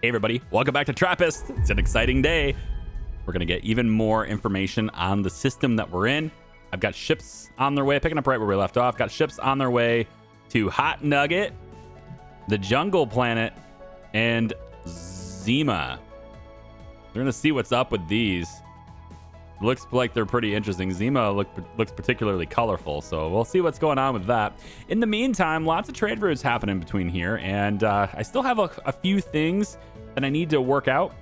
Hey everybody, welcome back to Trappist. It's an exciting day. We're gonna get even more information on the system that we're in. I've got ships on their way, picking up right where we left off. Got ships on their way to Hot Nugget, the Jungle Planet, and Zima. We're gonna see what's up with these. Looks like they're pretty interesting. Zima looks particularly colorful, so we'll see what's going on with that. In the meantime, lots of trade routes happening between here, and I still have a few things that I need to work out.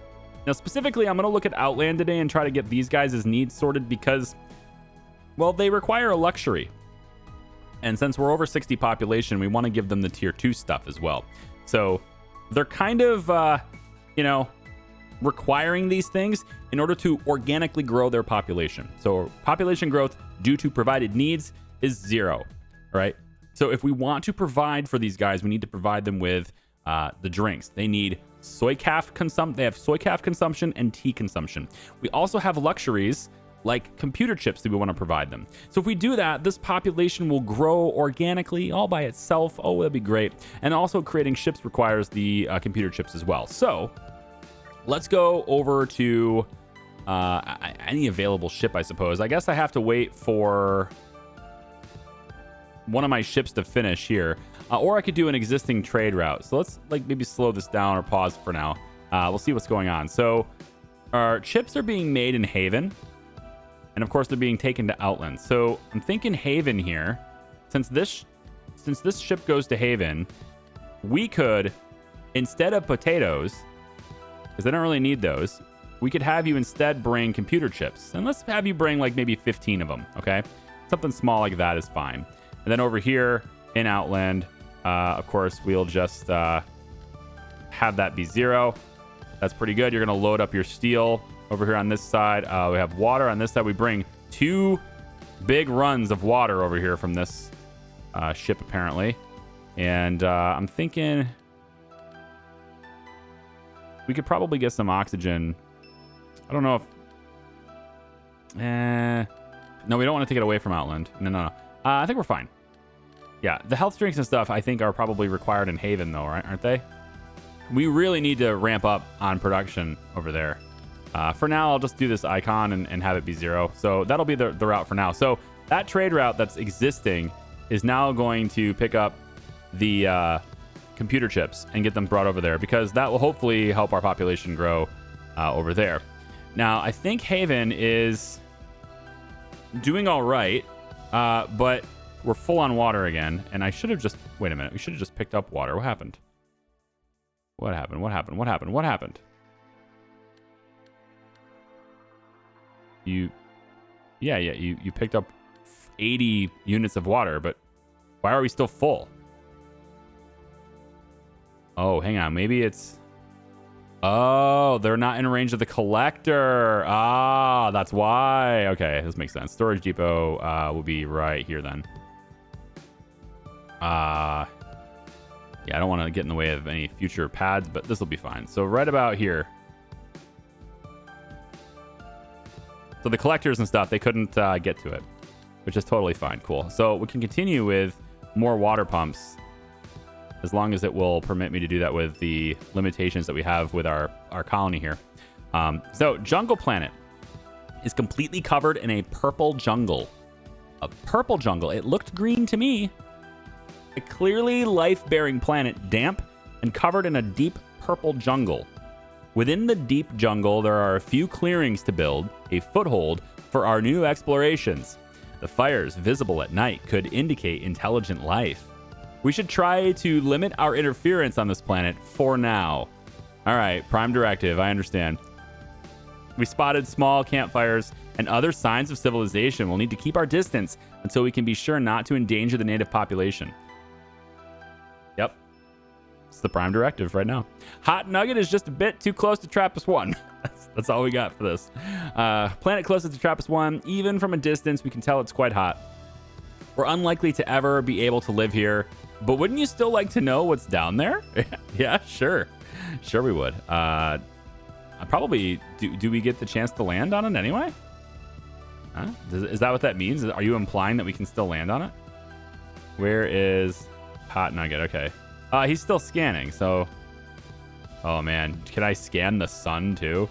Now, specifically, I'm going to look at Outland today and try to get these guys' needs sorted because, well, they require a luxury. And since we're over 60 population, we want to give them the tier 2 stuff as well. So they're kind of, requiring these things in order to organically grow their population. So population growth due to provided needs is 0, right? So if we want to provide for these guys, we need to provide them with the drinks. They need soy calf consumption. They have soy calf consumption and tea consumption. We also have luxuries like computer chips that we want to provide them. So if we do that, this population will grow organically all by itself. Oh, that'd be great. And also creating ships requires the computer chips as well. So let's go over to any available ship, I suppose. I guess I have to wait for one of my ships to finish here. Or I could do an existing trade route. So let's maybe slow this down or pause for now. We'll see what's going on. So our chips are being made in Haven. And of course, they're being taken to Outland. So I'm thinking Haven here. Since this ship goes to Haven, we could, instead of potatoes, because I don't really need those, we could have you instead bring computer chips. And let's have you bring maybe 15 of them, okay? Something small like that is fine. And then over here in Outland, of course, we'll just have that be 0. That's pretty good. You're going to load up your steel over here on this side. We have water on this side. We bring 2 big runs of water over here from this ship, apparently. And I'm thinking we could probably get some oxygen. I don't know if... No, we don't want to take it away from Outland. No. I think we're fine. Yeah, the health drinks and stuff, I think, are probably required in Haven, though, right? Aren't they? We really need to ramp up on production over there. For now, I'll just do this icon and have it be 0. So that'll be the route for now. So that trade route that's existing is now going to pick up the... computer chips and get them brought over there because that will hopefully help our population grow over there. Now, I think Haven is doing all right, but we're full on water again. And I should have just... Wait a minute. We should have just picked up water. What happened? What happened? You picked up 80 units of water, but why are we still full? Oh, hang on. Maybe it's... Oh, they're not in range of the collector. Ah, that's why. Okay, this makes sense. Storage depot will be right here then. Yeah, I don't want to get in the way of any future pads, but this will be fine. So right about here. So the collectors and stuff, they couldn't get to it, which is totally fine. Cool. So we can continue with more water pumps as long as it will permit me to do that with the limitations that we have with our colony here. So Jungle Planet is completely covered in a purple jungle. A purple jungle. It looked green to me. A clearly life-bearing planet, damp and covered in a deep purple jungle. Within the deep jungle, there are a few clearings to build a foothold for our new explorations. The fires visible at night could indicate intelligent life. We should try to limit our interference on this planet for now. All right, prime directive, I understand. We spotted small campfires and other signs of civilization. We'll need to keep our distance until we can be sure not to endanger the native population. Yep. It's the prime directive right now. Hot Nugget is just a bit too close to Trappist 1. That's all we got for this. Planet closest to Trappist 1. Even from a distance, we can tell it's quite hot. We're unlikely to ever be able to live here. But wouldn't you still like to know what's down there? Yeah, sure. Sure we would. I probably... Do we get the chance to land on it anyway? Huh? Is that what that means? Are you implying that we can still land on it? Where is Hot Nugget? Okay. He's still scanning, so... Oh, man. Can I scan the sun, too?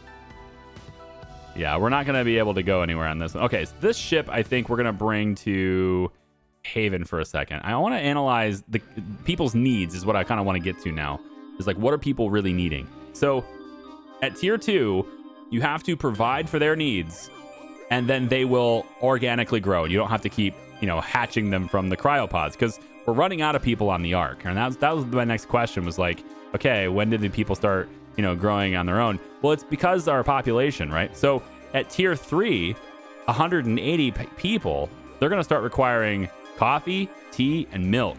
Yeah, we're not going to be able to go anywhere on this one. Okay, so this ship, I think we're going to bring to Haven for a second. I want to analyze the people's needs is what I kind of want to get to now. Is like, what are people really needing? So at tier 2, you have to provide for their needs, and then they will organically grow. You don't have to keep, hatching them from the cryopods, because we're running out of people on the Ark. And that was my next question, was like, okay, when did the people start, growing on their own? Well, it's because our population, right? So at tier 3, 180 people, they're going to start requiring coffee, tea, and milk.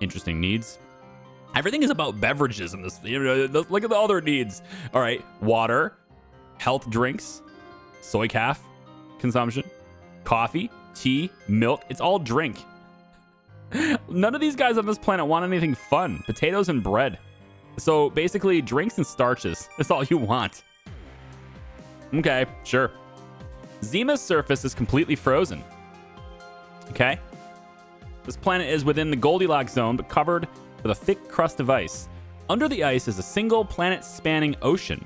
Interesting needs. Everything is about beverages in this. Look at the other needs. All right, water, health drinks, soy calf consumption, coffee, tea, milk. It's all drink. None of these guys on this planet want anything fun. Potatoes and bread. So basically, drinks and starches. That's all you want. Okay, sure. Zima's surface is completely frozen. Okay. This planet is within the Goldilocks zone, but covered with a thick crust of ice. Under the ice is a single planet-spanning ocean.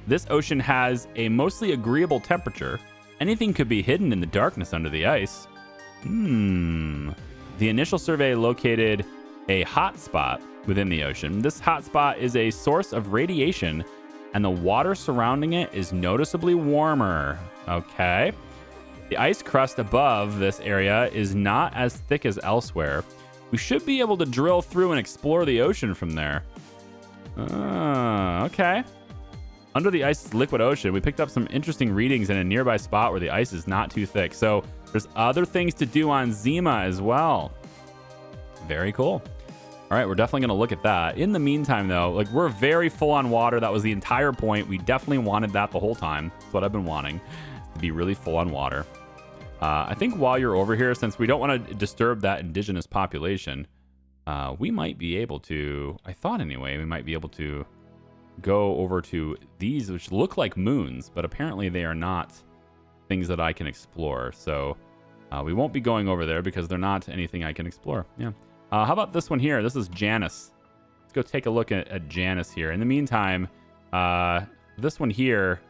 This ocean has a mostly agreeable temperature. Anything could be hidden in the darkness under the ice. The initial survey located a hot spot within the ocean. This hot spot is a source of radiation, and the water surrounding it is noticeably warmer. Okay. The ice crust above this area is not as thick as elsewhere. We should be able to drill through and explore the ocean from there. Okay. Under the ice is liquid ocean. We picked up some interesting readings in a nearby spot where the ice is not too thick. So there's other things to do on Zima as well. Very cool. All right, we're definitely going to look at that. In the meantime, though, like, we're very full on water. That was the entire point. We definitely wanted that the whole time. That's what I've been wanting, to be really full on water. I think while you're over here, since we don't want to disturb that indigenous population, we might be able to, I thought anyway, we might be able to go over to these, which look like moons, but apparently they are not things that I can explore. So we won't be going over there because they're not anything I can explore. Yeah. How about this one here? This is Janus. Let's go take a look at Janus here. In the meantime, this one here,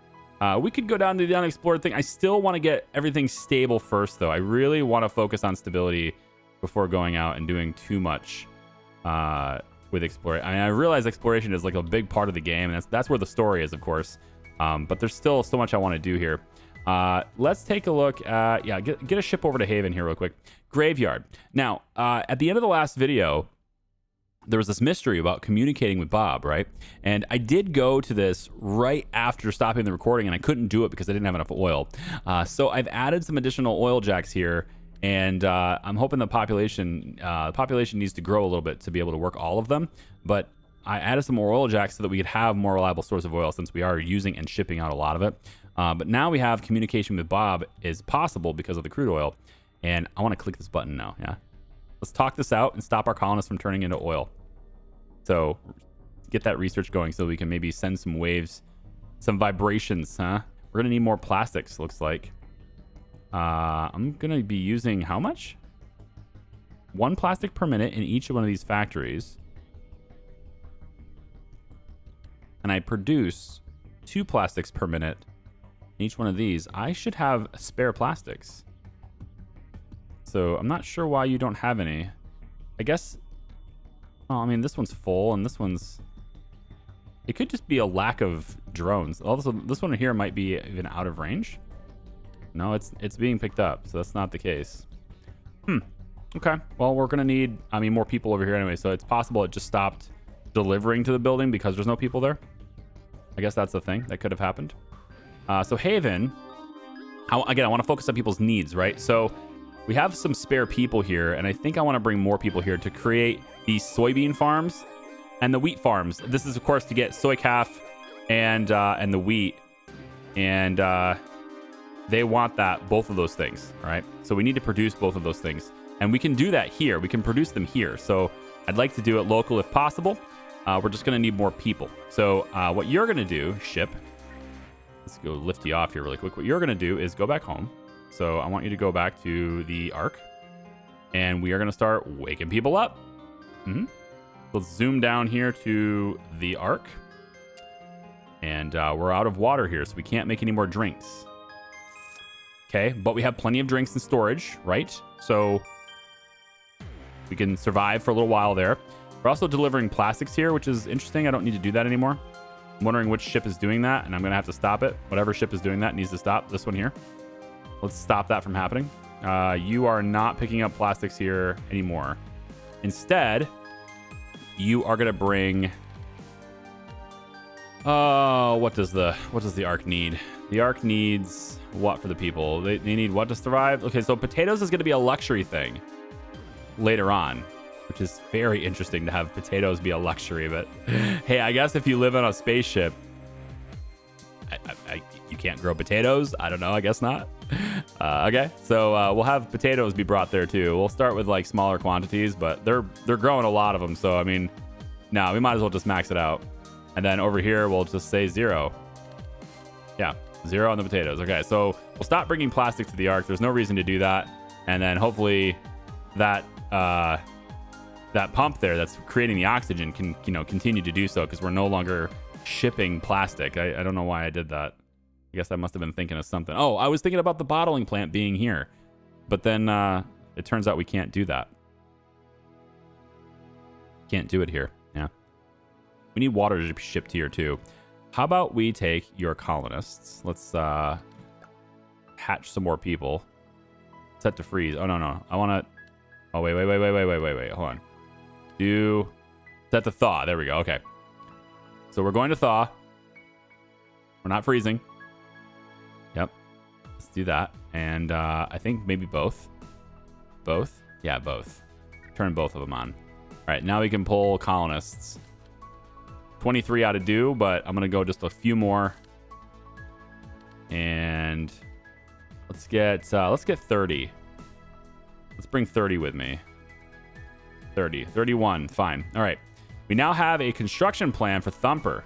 we could go down to the unexplored thing. I still want to get everything stable first, though. I really want to focus on stability before going out and doing too much with exploration. I mean, I realize exploration is like a big part of the game, and that's where the story is, of course. But there's still so much I want to do here. Let's take a look at, get a ship over to Haven here real quick. Graveyard. Now, at the end of the last video, there was this mystery about communicating with Bob, right? And I did go to this right after stopping the recording, and I couldn't do it because I didn't have enough oil. So I've added some additional oil jacks here, and I'm hoping the population needs to grow a little bit to be able to work all of them. But I added some more oil jacks so that we could have more reliable source of oil, since we are using and shipping out a lot of it. But now we have communication with Bob is possible because of the crude oil. And I want to click this button now. Yeah. Let's talk this out and stop our colonists from turning into oil. So get that research going so we can maybe send some waves, some vibrations, huh? We're going to need more plastics, looks like. I'm going to be using how much? 1 plastic per minute in each one of these factories. And I produce 2 plastics per minute in each one of these. I should have spare plastics. So I'm not sure why you don't have any. I guess, oh, I mean, this one's full and this one's, it could just be a lack of drones. Also, this one here might be even out of range. No, it's being picked up, so that's not the case. Okay, well, we're gonna need, I mean, more people over here anyway, so it's possible it just stopped delivering to the building because there's no people there. I guess that's the thing that could have happened. So Haven, again, I want to focus on people's needs, right? So we have some spare people here, and I think I want to bring more people here to create these soybean farms and the wheat farms. This is, of course, to get soy calf and the wheat, and they want that, both of those things, right? So we need to produce both of those things, and we can do that here. We can produce them here. So I'd like to do it local if possible. We're just going to need more people. So what you're going to do, ship, let's go lift you off here really quick. What you're going to do is go back home. So I want you to go back to the Ark, and we are going to start waking people up. Let's zoom down here to the Ark. And we're out of water here, so we can't make any more drinks. Okay, but we have plenty of drinks in storage, right? So we can survive for a little while there. We're also delivering plastics here, which is interesting. I don't need to do that anymore. I'm wondering which ship is doing that, and I'm going to have to stop it. Whatever ship is doing that needs to stop. This one here. Let's stop that from happening. You are not picking up plastics here anymore. Instead, you are going to bring... what does the Ark need? The Ark needs what for the people? They need what to survive? Okay, so potatoes is going to be a luxury thing later on, which is very interesting to have potatoes be a luxury. But hey, I guess if you live on a spaceship, you can't grow potatoes. I don't know. I guess not. Okay, so we'll have potatoes be brought there too. We'll start with like smaller quantities, but they're growing a lot of them. So I mean, no, we might as well just max it out. And then over here, we'll just say 0. Yeah, 0 on the potatoes. Okay, so we'll stop bringing plastic to the Ark. There's no reason to do that. And then hopefully that that pump there that's creating the oxygen can, continue to do so, because we're no longer shipping plastic. I don't know why I did that. I guess I must have been thinking of something. Oh, I was thinking about the bottling plant being here. But then it turns out we can't do that. Can't do it here. Yeah. We need water to be shipped here too. How about we take your colonists? Let's hatch some more people. Set to freeze. Oh, no. I want to... Oh, wait. Hold on. Do... Set to thaw. There we go. Okay. So we're going to thaw. We're not freezing. Yep. Let's do that. And I think maybe both. Both? Yeah, both. Turn both of them on. All right, now we can pull colonists. 23 out of do, but I'm going to go just a few more. And let's get 30. Let's bring 30 with me. 30. 31. Fine. All right. We now have a construction plan for Thumper.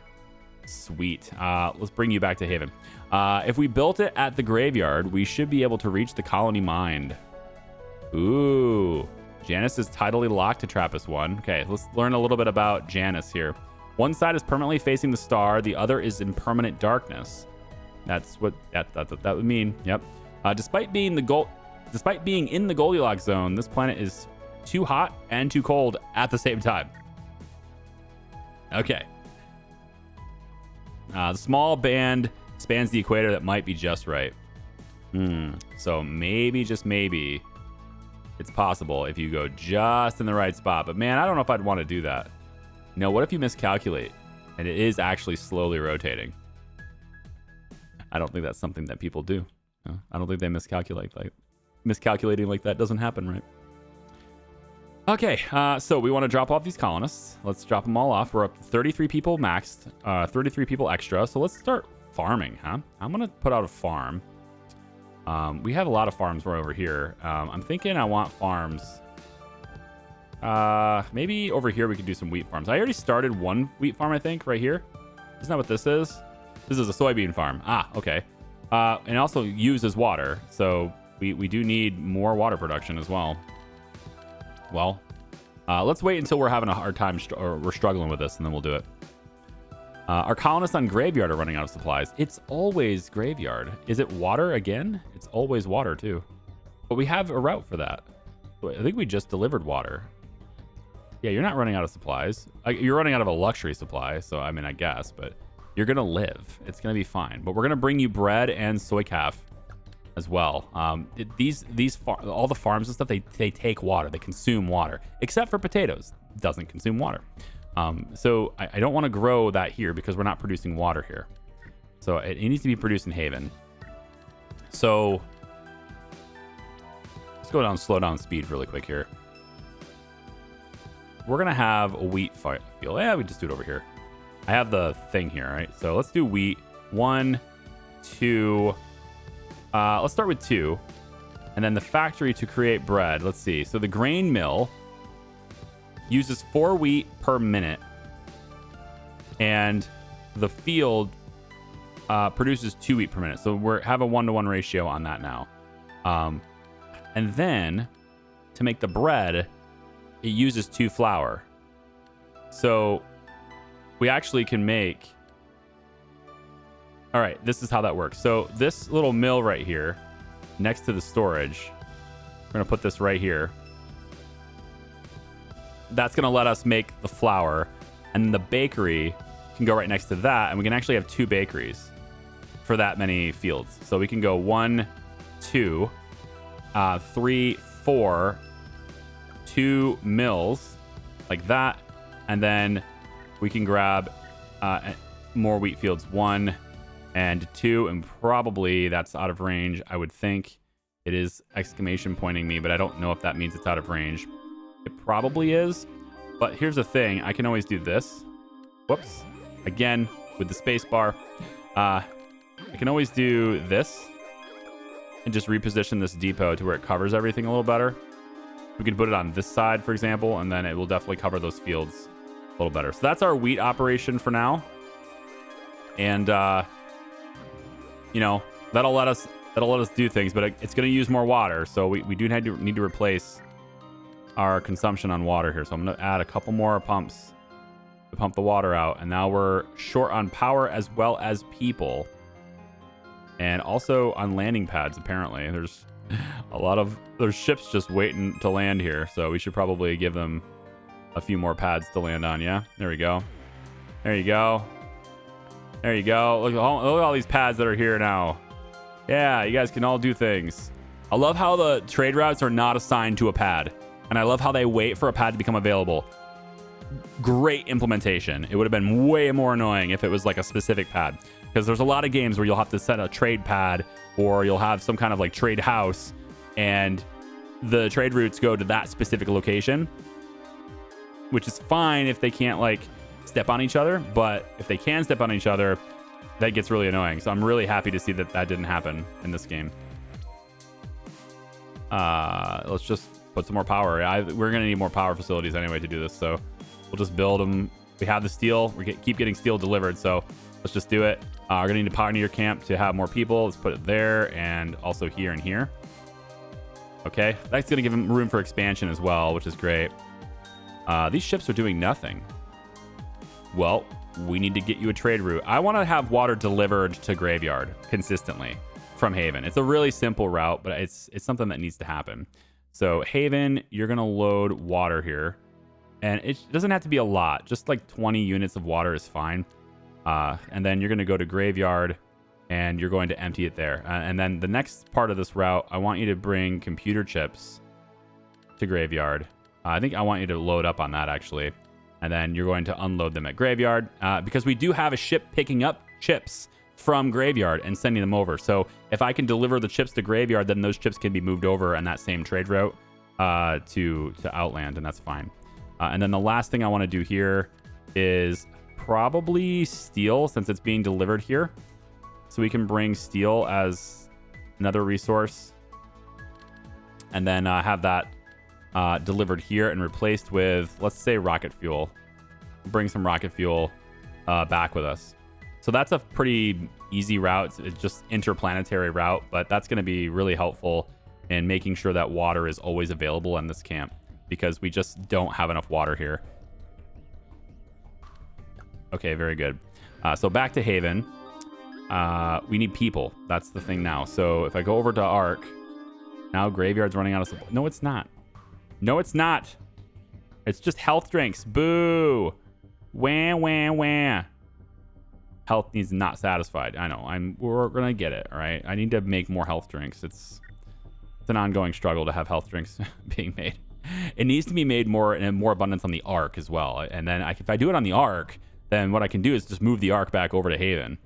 Sweet. Let's bring you back to Haven. If we built it at the graveyard, we should be able to reach the colony mind. Ooh. Janus is tidally locked to Trappist 1. Okay, let's learn a little bit about Janus here. One side is permanently facing the star. The other is in permanent darkness. That's what that would mean. Yep. Despite being in the Goldilocks zone, this planet is too hot and too cold at the same time. Okay. The small band spans the equator that might be just right. So maybe, just maybe, it's possible if you go just in the right spot. But man, I don't know if I'd want to do that. What if you miscalculate and it is actually slowly rotating? I don't think that's something that people do. No, I don't think they miscalculate. Miscalculating like that doesn't happen, right? Okay, so we want to drop off these colonists. Let's drop them all off. We're up to 33 people maxed, 33 people extra. So let's start farming, huh? I'm going to put out a farm. We have a lot of farms right over here. I'm thinking I want farms. Maybe over here we could do some wheat farms. I already started one wheat farm, I think, right here. Isn't that what this is? This is a soybean farm. Ah, okay. And also uses water. So we do need more water production as well. Well, let's wait until we're having a hard time or we're struggling with this, and then we'll do it. Our colonists on Graveyard are running out of supplies. It's always Graveyard. Is it water again? It's always water, too. But we have a route for that. I think we just delivered water. Yeah, you're not running out of supplies. You're running out of a luxury supply, so I mean, I guess, but you're going to live. It's going to be fine. But we're going to bring you bread and soy calf as well. All the farms and stuff, they take water. They consume water, except for potatoes. It doesn't consume water. So I don't want to grow that here because we're not producing water here. So it needs to be produced in Haven. So let's go down, slow down speed really quick here. We're going to have a wheat field. Yeah, we just do it over here. I have the thing here, right? So let's do wheat. 1, 2. Let's start with 2. And then the factory to create bread. Let's see. So the grain mill uses 4 wheat per minute. And the field produces 2 wheat per minute. So we have a 1-to-1 ratio on that now. And then to make the bread, it uses 2 flour. So we actually can make... All right, this is how that works. So this little mill right here, next to the storage, we're going to put this right here. That's going to let us make the flour. And the bakery can go right next to that. And we can actually have 2 bakeries for that many fields. So we can go 1, 2, 3, 4, 2 mills like that. And then we can grab more wheat fields, 1 and 2, and probably that's out of range. I would think it is exclamation pointing me, but I don't know if that means it's out of range. It probably is, but here's the thing. I can always do this. Whoops. Again, with the space bar. I can always do this and just reposition this depot to where it covers everything a little better. We could put it on this side, for example, and then it will definitely cover those fields a little better. So that's our wheat operation for now. And, you know, that'll let us do things, but it's going to use more water. So we do need to replace our consumption on water here. So I'm going to add a couple more pumps to pump the water out. And now we're short on power as well as people. And also on landing pads, apparently. There's ships just waiting to land here. So we should probably give them a few more pads to land on. Yeah, there we go. There you go. There you go. Look at all these pads that are here now. Yeah, you guys can all do things. I love how the trade routes are not assigned to a pad. And I love how they wait for a pad to become available. Great implementation. It would have been way more annoying if it was like a specific pad. Because there's a lot of games where you'll have to set a trade pad or you'll have some kind of like trade house and the trade routes go to that specific location, which is fine if they can't like step on each other. But if they can step on each other, that gets really annoying. So I'm really happy to see that that didn't happen in this game. Let's just put some more power. We're going to need more power facilities anyway to do this. So we'll just build them. We have the steel. Keep getting steel delivered. So let's just do it. We're going to need a pioneer camp to have more people. Let's put it there and also here and here. Okay. That's going to give them room for expansion as well, which is great. These ships are doing nothing. Well, we need to get you a trade route. I want to have water delivered to Graveyard consistently from Haven. It's a really simple route, but it's something that needs to happen. So Haven, you're going to load water here. And it doesn't have to be a lot. Just like 20 units of water is fine. And then you're going to go to Graveyard and you're going to empty it there. And then the next part of this route, I want you to bring computer chips to Graveyard. I think I want you to load up on that actually. And then you're going to unload them at Graveyard because we do have a ship picking up chips from Graveyard and sending them over. So if I can deliver the chips to Graveyard, then those chips can be moved over on that same trade route to Outland, and that's fine. And then the last thing I want to do here is probably steel, since it's being delivered here. So we can bring steel as another resource. And then have that delivered here and replaced with, let's say, rocket fuel. Bring some rocket fuel back with us. So that's a pretty easy route. It's just interplanetary route, but that's going to be really helpful in making sure that water is always available in this camp, because we just don't have enough water here. Okay, very good. So back to Haven. We need people. That's the thing now. So if I go over to Ark, now Graveyard's running out of supply. No, it's not. No, it's not. It's just health drinks. Boo. Wah, wah, wah. Health needs not satisfied. I know. We're gonna get it. All right. I need to make more health drinks. It's an ongoing struggle to have health drinks being made. It needs to be made more in more abundance on the Ark as well. And then if I do it on the Ark, then what I can do is just move the Ark back over to Haven,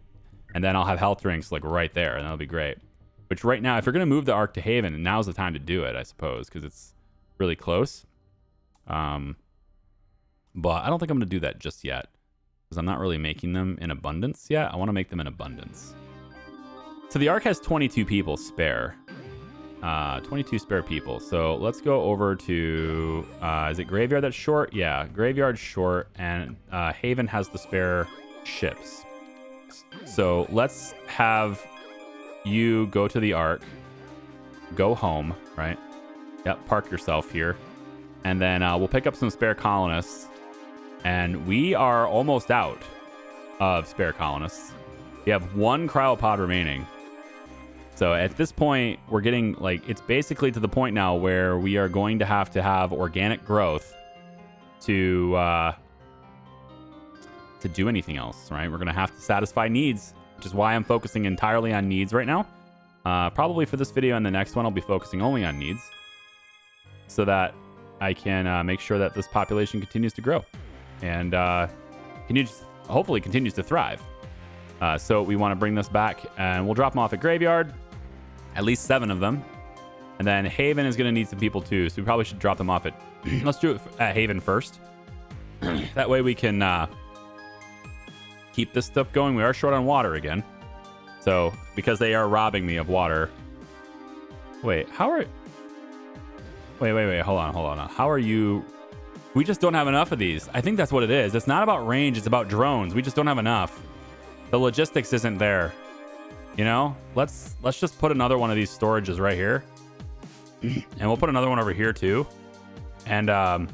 and then I'll have health drinks like right there, and that'll be great. Which right now, if you're gonna move the Ark to Haven, now's the time to do it, I suppose, because it's really close. But I don't think I'm gonna do that just yet, because I'm not really making them in abundance yet. I want to make them in abundance. So the Ark has 22 people spare. 22 spare people. So let's go over to, is it Graveyard that's short? Yeah, Graveyard's short, and Haven has the spare ships. So let's have you go to the Ark, go home, right? Yep, park yourself here. And then we'll pick up some spare colonists, And we are almost out of spare colonists. We have 1 cryopod remaining. So at this point, we're getting like, it's basically to the point now where we are going to have organic growth to do anything else, right? We're going to have to satisfy needs, which is why I'm focusing entirely on needs right now. Probably for this video and the next one, I'll be focusing only on needs so that I can make sure that this population continues to grow and hopefully continues to thrive. So we want to bring this back, and we'll drop them off at Graveyard, at least 7 of them. And then Haven is going to need some people too, so we probably should drop them off at... let's do it at Haven first. That way we can keep this stuff going. We are short on water again. So, because they are robbing me of water. Wait, how are... Wait, hold on. How are you... We just don't have enough of these. I think that's what it is. It's not about range, it's about drones. We just don't have enough. The logistics isn't there. You know? Let's just put another one of these storages right here. And we'll put another one over here too. And we'll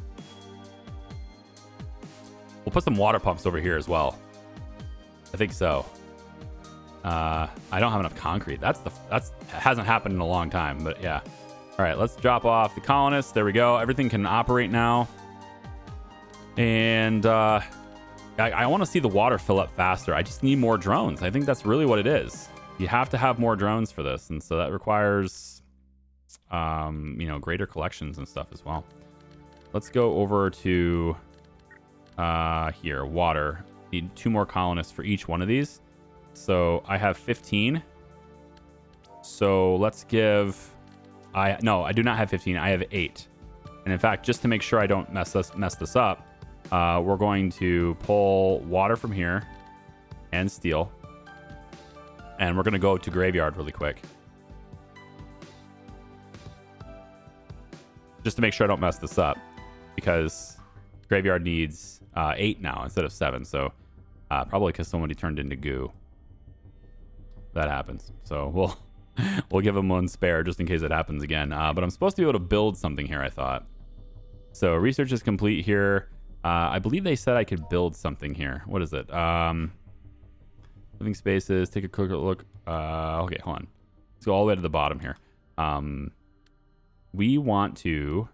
put some water pumps over here as well. I think so. I don't have enough concrete. That's hasn't happened in a long time, but yeah. All right, let's drop off the colonists. There we go. Everything can operate now. And I want to see the water fill up faster. I just need more drones. I think that's really what it is. You have to have more drones for this, and so that requires, greater collections and stuff as well. Let's go over to here, water. Need 2 more colonists for each one of these. So I have 15. So let's give... No, I do not have 15. I have 8. And in fact, just to make sure I don't mess this up, we're going to pull water from here and steel. And we're going to go to Graveyard really quick. Just to make sure I don't mess this up. Because Graveyard needs 8 now instead of 7. So probably because somebody turned into goo. That happens. So we'll give them 1 spare just in case it happens again. But I'm supposed to be able to build something here, I thought. So research is complete here. I believe they said I could build something here. What is it? Living spaces. Take a quick look. Okay, hold on. Let's go all the way to the bottom here. We want to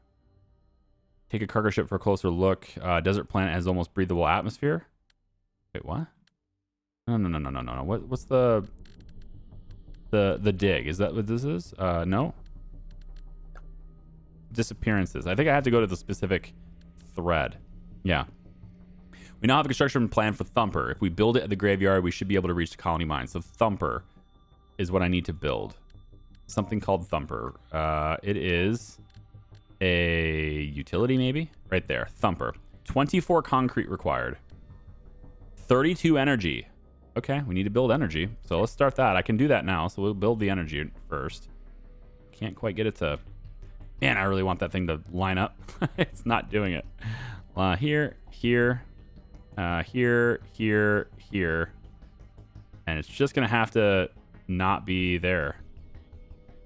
take a cargo ship for a closer look. Desert planet has almost breathable atmosphere. Wait, what? No. What's the dig? Is that what this is? No. Disappearances. I think I have to go to the specific thread. Yeah. We now have a construction plan for Thumper. If we build it at the Graveyard, we should be able to reach the colony mine. So Thumper is what I need to build. Something called Thumper. It is a utility, maybe? Right there. Thumper. 24 concrete required. 32 energy. Okay, we need to build energy. So let's start that. I can do that now. So we'll build the energy first. Can't quite get it to... Man, I really want that thing to line up. It's not doing it. Here. Here. And it's just going to have to not be there.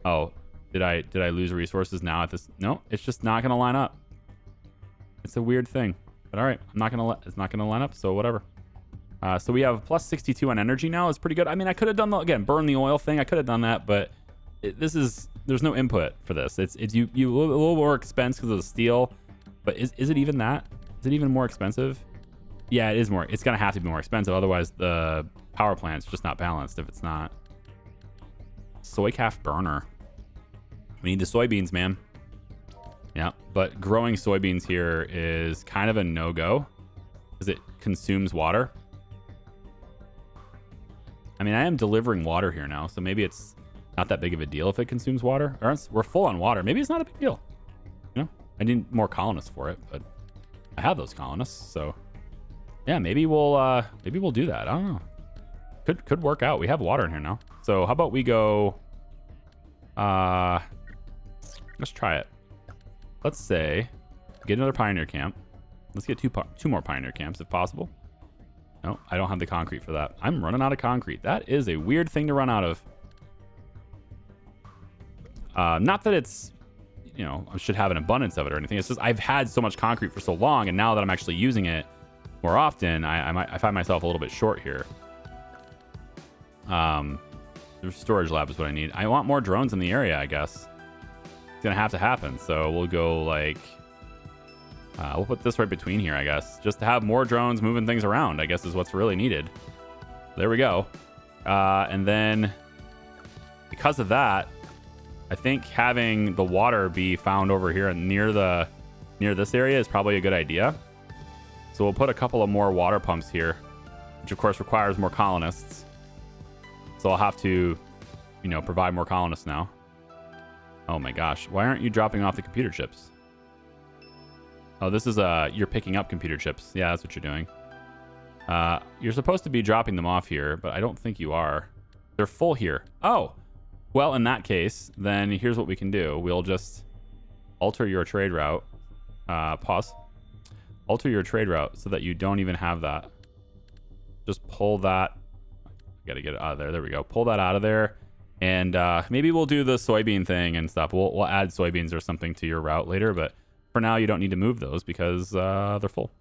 Oh, did I lose resources now at this? No, it's just not going to line up. It's a weird thing. But all right, it's not going to line up, so whatever. So we have plus 62 on energy now. It's pretty good. I mean, I could have done burn the oil thing. I could have done that, but there's no input for this. It's a little more expensive because of the steel, but is it even that? Is it even more expensive? Yeah, it is more. It's gonna have to be more expensive. Otherwise, the power plant's just not balanced if it's not. Soy calf burner. We need the soybeans, man. Yeah, but growing soybeans here is kind of a no-go because it consumes water. I mean, I am delivering water here now, so maybe it's not that big of a deal if it consumes water. Or else we're full on water. Maybe it's not a big deal. You know, I need more colonists for it, but I have those colonists, so yeah, maybe we'll do that. I don't know. Could work out. We have water in here now. So how about we go? Let's try it. Let's say get another pioneer camp. Let's get two more pioneer camps if possible. No, I don't have the concrete for that. I'm running out of concrete. That is a weird thing to run out of. Not that it's, I should have an abundance of it or anything. It's just I've had so much concrete for so long, and now that I'm actually using it, more often, I find myself a little bit short here. The storage lab is what I need. I want more drones in the area, I guess. It's gonna have to happen. So we'll go like, we'll put this right between here, I guess. Just to have more drones moving things around, I guess is what's really needed. There we go. And then because of that, I think having the water be found over here near this area is probably a good idea. So we'll put a couple of more water pumps here, which of course requires more colonists. So I'll have to, you know, provide more colonists now. Oh my gosh. Why aren't you dropping off the computer chips? Oh, this is you're picking up computer chips. Yeah, that's what you're doing. You're supposed to be dropping them off here, but I don't think you are. They're full here. Oh, well, in that case, then here's what we can do. We'll just alter your trade route. Pause. Alter your trade route so that you don't even have that. Just pull that. Got to get it out of there. There we go. Pull that out of there. And maybe we'll do the soybean thing and stuff. We'll add soybeans or something to your route later. But for now, you don't need to move those because they're full.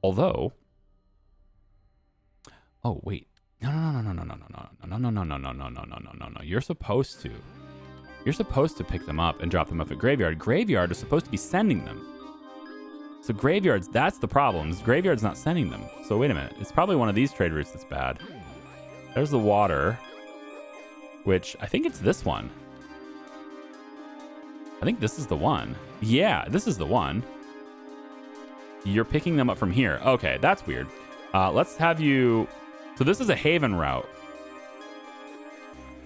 Although... Oh, wait. No. You're supposed to pick them up and drop them off at Graveyard. Graveyard is supposed to be sending them. So Graveyard's, that's the problem. Graveyard's not sending them. So wait a minute. It's probably one of these trade routes that's bad. There's the water, which I think it's this one. I think this is the one. Yeah, this is the one. You're picking them up from here. Okay, that's weird. Let's have you... So this is a Haven route.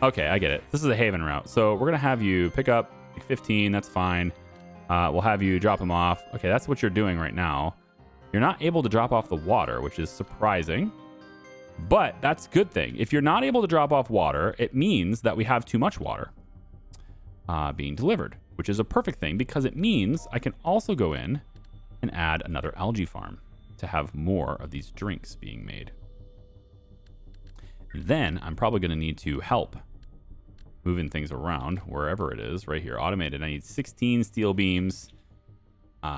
Okay, I get it. This is a Haven route. So we're going to have you pick up like 15. That's fine. We'll have you drop them off. Okay, that's what you're doing right now. You're not able to drop off the water, which is surprising. But that's a good thing. If you're not able to drop off water, it means that we have too much water being delivered, which is a perfect thing because it means I can also go in and add another algae farm to have more of these drinks being made. Then I'm probably going to need to help moving things around wherever it is. Right here, automated. I need 16 steel beams.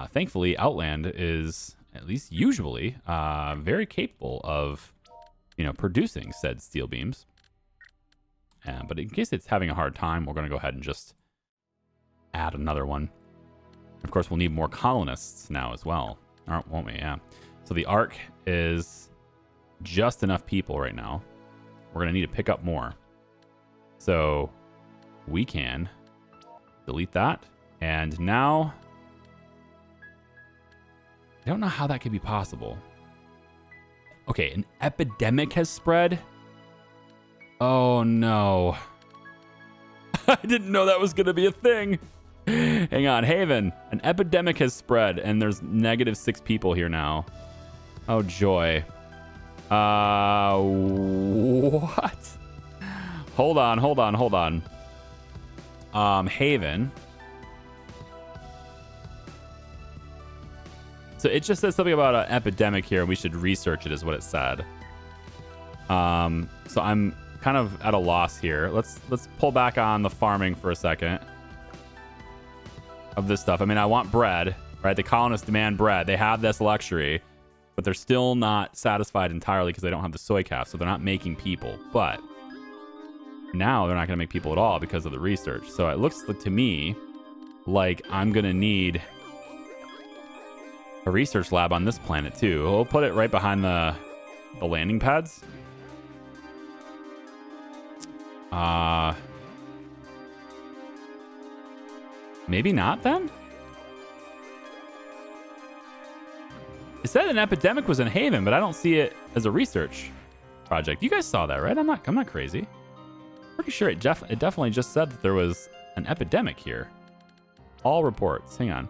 Thankfully, Outland is, at least usually, very capable of, you know, producing said steel beams. But in case it's having a hard time, we're going to go ahead and just add another one. Of course, we'll need more colonists now as well, won't we? Yeah. So the Ark is just enough people right now. We're going to need to pick up more. So we can delete that. And now, I don't know how that could be possible. Okay, an epidemic has spread. Oh no. I didn't know that was going to be a thing. Hang on, Haven. An epidemic has spread and there's -6 people here now. Oh joy. What? Hold on. Haven. So it just says something about an epidemic here, and we should research it, is what it said. So I'm kind of at a loss here. Let's pull back on the farming for a second of this stuff. I mean, I want bread, right? The colonists demand bread. They have this luxury, but they're still not satisfied entirely because they don't have the soy calf, so they're not making people. But now they're not going to make people at all because of the research. So it looks to me like I'm going to need a research lab on this planet too. We'll put it right behind the landing pads. Maybe not then? It said an epidemic was in Haven, but I don't see it as a research project. You guys saw that, right? I'm not crazy. Pretty sure it definitely just said that there was an epidemic here. All reports. Hang on.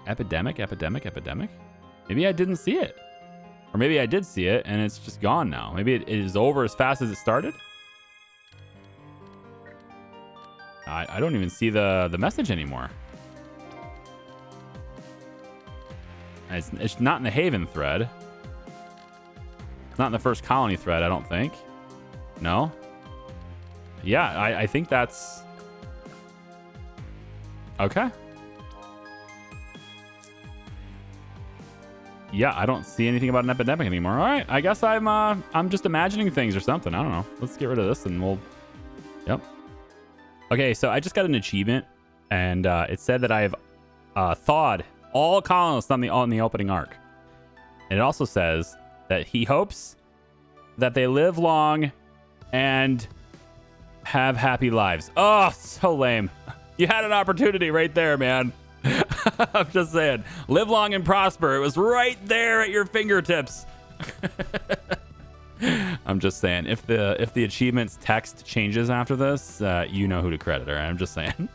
Epidemic. Maybe I didn't see it. Or maybe I did see it and it's just gone now. Maybe it is over as fast as it started. I don't even see the message anymore. It's not in the Haven thread. It's not in the first colony thread, I don't think. No? Yeah, I think that's... Okay. yeah, I don't see anything about an epidemic anymore. All right, I guess I'm just imagining things or something. I don't know. Let's get rid of this and we'll. Yep. Okay, so I just got an achievement, and it said that I have thawed all colonists on the opening arc. And it also says that he hopes that they live long and have happy lives. Oh, so lame. You had an opportunity right there, man. I'm just saying, live long and prosper. It was right there at your fingertips. I'm just saying, if the achievements text changes after this, you know who to credit. All right, I'm just saying.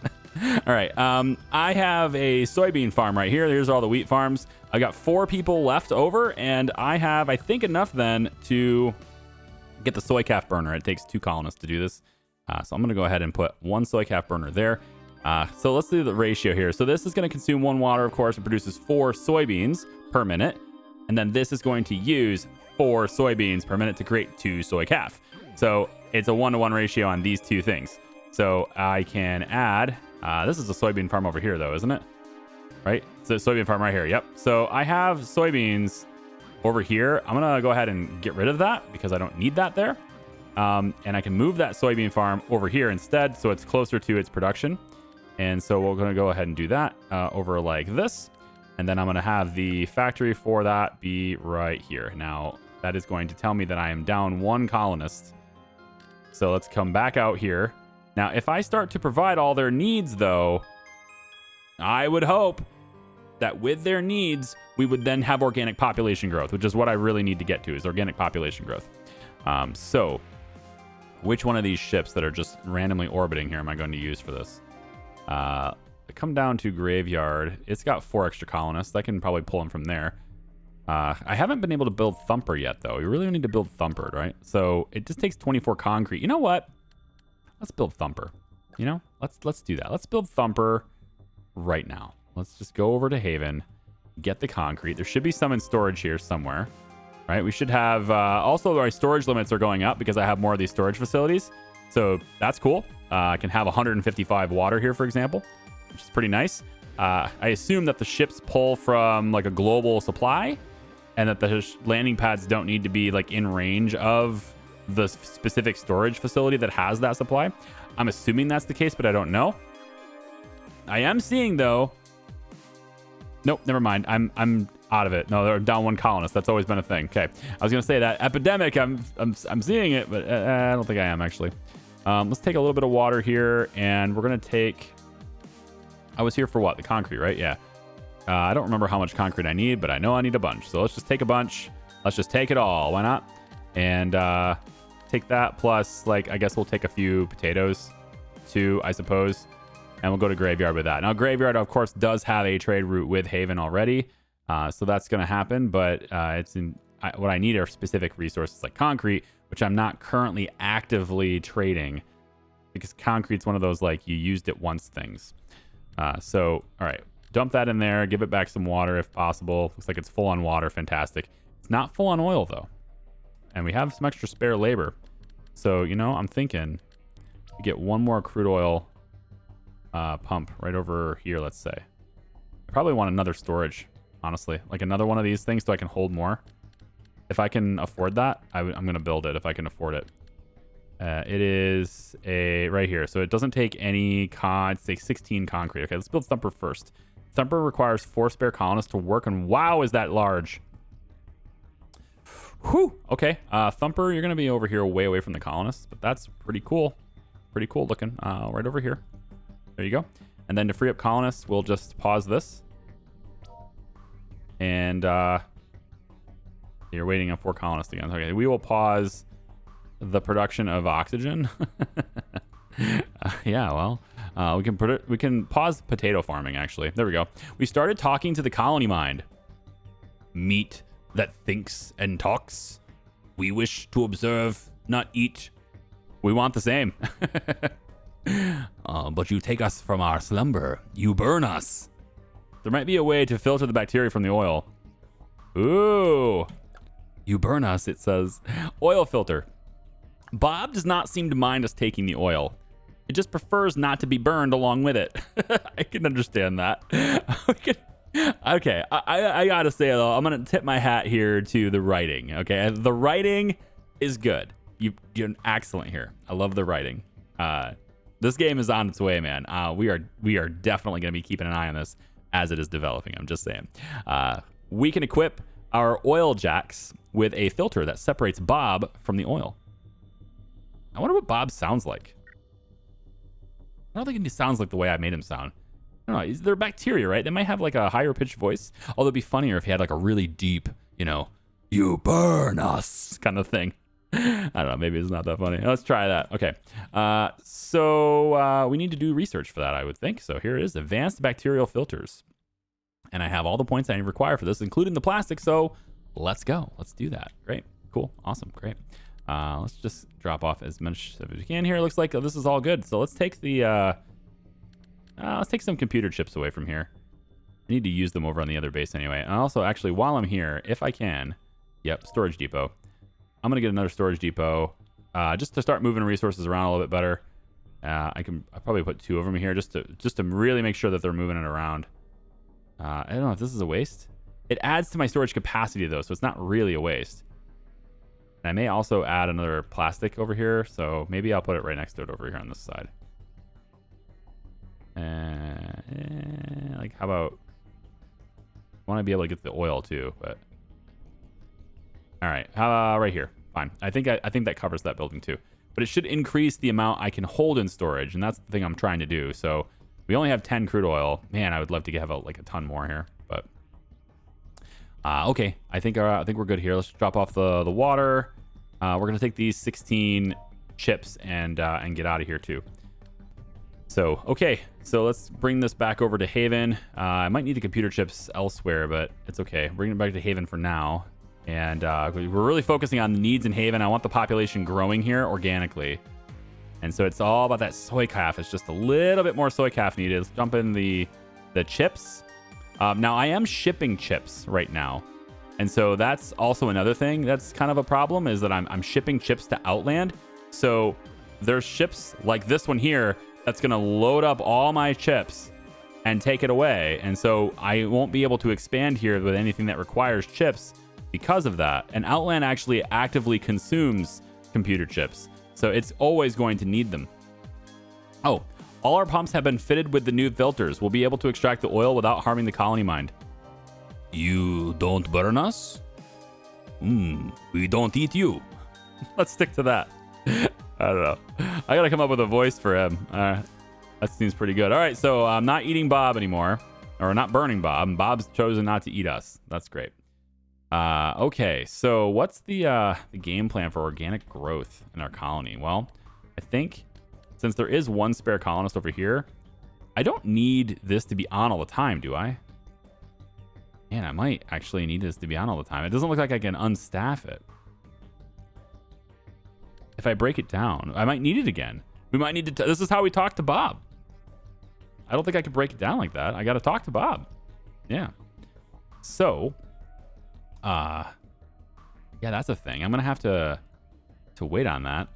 All right, I have a soybean farm right here. Here's all the wheat farms. I got 4 people left over, and I have, I think, enough then to get the soy calf burner. It takes 2 colonists to do this, so I'm gonna go ahead and put 1 soy calf burner there. So let's do the ratio here. So this is going to consume 1 water, of course. It produces 4 soybeans per minute. And then this is going to use 4 soybeans per minute to create 2 soy calf. So it's a 1-to-1 ratio on these 2 things. So I can add, this is a soybean farm over here though, isn't it? Right? So soybean farm right here. Yep. So I have soybeans over here. I'm going to go ahead and get rid of that because I don't need that there. And I can move that soybean farm over here instead. So it's closer to its production. And so we're going to go ahead and do that over like this. And then I'm going to have the factory for that be right here. Now, that is going to tell me that I am down 1 colonist. So let's come back out here. Now, if I start to provide all their needs, though, I would hope that with their needs, we would then have organic population growth, which is what I really need to get to, is organic population growth. So which one of these ships that are just randomly orbiting here am I going to use for this? Come down to Graveyard. It's got 4 extra colonists. I can probably pull them from there. I haven't been able to build Thumper yet, though. We really need to build Thumper, right? So it just takes 24 concrete. You know what? Let's build Thumper. You know, let's do that. Let's build Thumper right now. Let's just go over to Haven, get the concrete. There should be some in storage here somewhere, right? We should have. Also, our storage limits are going up because I have more of these storage facilities. So that's cool. I can have 155 water here, for example, which is pretty nice. I assume that the ships pull from like a global supply and that the landing pads don't need to be like in range of the specific storage facility that has that supply. I'm assuming that's the case, but I don't know. I am seeing though. Nope, never mind. I'm out of it. No, they're down 1 colonist. That's always been a thing. Okay, I was gonna say that epidemic. I'm seeing it, but I don't think I am actually. Let's take a little bit of water here, and we're gonna take. I was here for what? The concrete, right? Yeah. I don't remember how much concrete I need, but I know I need a bunch. So let's just take a bunch. Let's just take it all. Why not? And take that plus, like, I guess we'll take a few potatoes too, I suppose. And we'll go to Graveyard with that. Now, Graveyard, of course, does have a trade route with Haven already. So that's going to happen. But what I need are specific resources like concrete, which I'm not currently actively trading. Because concrete's one of those, like, you used it once things. So, all right. Dump that in there. Give it back some water if possible. Looks like it's full on water. Fantastic. It's not full on oil, though. And we have some extra spare labor. So, you know, I'm thinking we get 1 more crude oil pump right over here, let's say. I probably want another storage, honestly. Like another one of these things so I can hold more. If I can afford that, I'm going to build it if I can afford it. It is right here. So it doesn't take any it takes 16 concrete. Okay, let's build Thumper first. Thumper requires 4 spare colonists to work, and wow, is that large. Whew. Okay, Thumper, you're going to be over here way away from the colonists, but that's pretty cool. Pretty cool looking. Right over here. There you go. And then to free up colonists, we'll just pause this. And you're waiting on 4 colonists again. Okay, we will pause the production of oxygen. Yeah, well, we can pause potato farming, actually. There we go. We started talking to the colony mind. Meat that thinks and talks. We wish to observe, not eat. We want the same. But you take us from our slumber. You burn us. There might be a way to filter the bacteria from the oil. Ooh. You burn us, it says. Oil filter. Bob does not seem to mind us taking the oil. It just prefers not to be burned along with it. I can understand that. Okay, I gotta say though, I'm gonna tip my hat here to the writing. Okay, the writing is good. You're excellent here. I love the writing. This game is on its way, man. We are definitely gonna be keeping an eye on this as it is developing. I'm just saying. We can equip our oil jacks with a filter that separates Bob from the oil. I wonder what Bob sounds like. I don't think he sounds like the way I made him sound. I don't know. They're bacteria, right? They might have like a higher pitched voice. Although it'd be funnier if he had like a really deep, you burn us kind of thing. I don't know. Maybe it's not that funny. Let's try that. Okay. So we need to do research for that, I would think. So here it is, advanced bacterial filters. And I have all the points I require for this, including the plastic. So let's go. Let's do that. Great. Cool. Awesome. Great. Let's just drop off as much as we can here. It looks like this is all good. So let's take the let's take some computer chips away from here. I need to use them over on the other base anyway. And also, actually, while I'm here, if I can, yep, storage depot. I'm gonna get another storage depot just to start moving resources around a little bit better. I'll probably put 2 of them here just to really make sure that they're moving it around. I don't know if this is a waste. It adds to my storage capacity though, so it's not really a waste. And I may also add another plastic over here, so maybe I'll put it right next to it over here on this side. Like, how about... I want to be able to get the oil too, but... All right, right here. Fine. I think that covers that building too. But it should increase the amount I can hold in storage, and that's the thing I'm trying to do. So we only have 10 crude oil. Man, I would love to have a ton more here, but... okay, I think we're good here. Let's drop off the water. We're gonna take these 16 chips and get out of here too. So okay, so let's bring this back over to Haven. I might need the computer chips elsewhere, but it's okay. Bring it back to Haven for now. And we're really focusing on the needs in Haven. I want the population growing here organically. And so it's all about that soy calf. It's just a little bit more soy calf needed. Let's jump in the chips. Now, I am shipping chips right now. And so that's also another thing that's kind of a problem, is that I'm shipping chips to Outland. So there's ships like this one here that's going to load up all my chips and take it away. And so I won't be able to expand here with anything that requires chips because of that. And Outland actually actively consumes computer chips. So it's always going to need them. Oh, all our pumps have been fitted with the new filters. We'll be able to extract the oil without harming the colony mind. You don't burn us? We don't eat you. Let's stick to that. I don't know. I gotta come up with a voice for him. That seems pretty good. All right, so I'm not eating Bob anymore. Or not burning Bob. Bob's chosen not to eat us. That's great. Okay, so what's the game plan for organic growth in our colony? Well, I think since there is one spare colonist over here, I don't need this to be on all the time, do I? Man, I might actually need this to be on all the time. It doesn't look like I can unstaff it. If I break it down, I might need it again. We might need to... This is how we talk to Bob. I don't think I can break it down like that. I got to talk to Bob. Yeah. So... yeah, that's a thing. I'm gonna have to wait on that.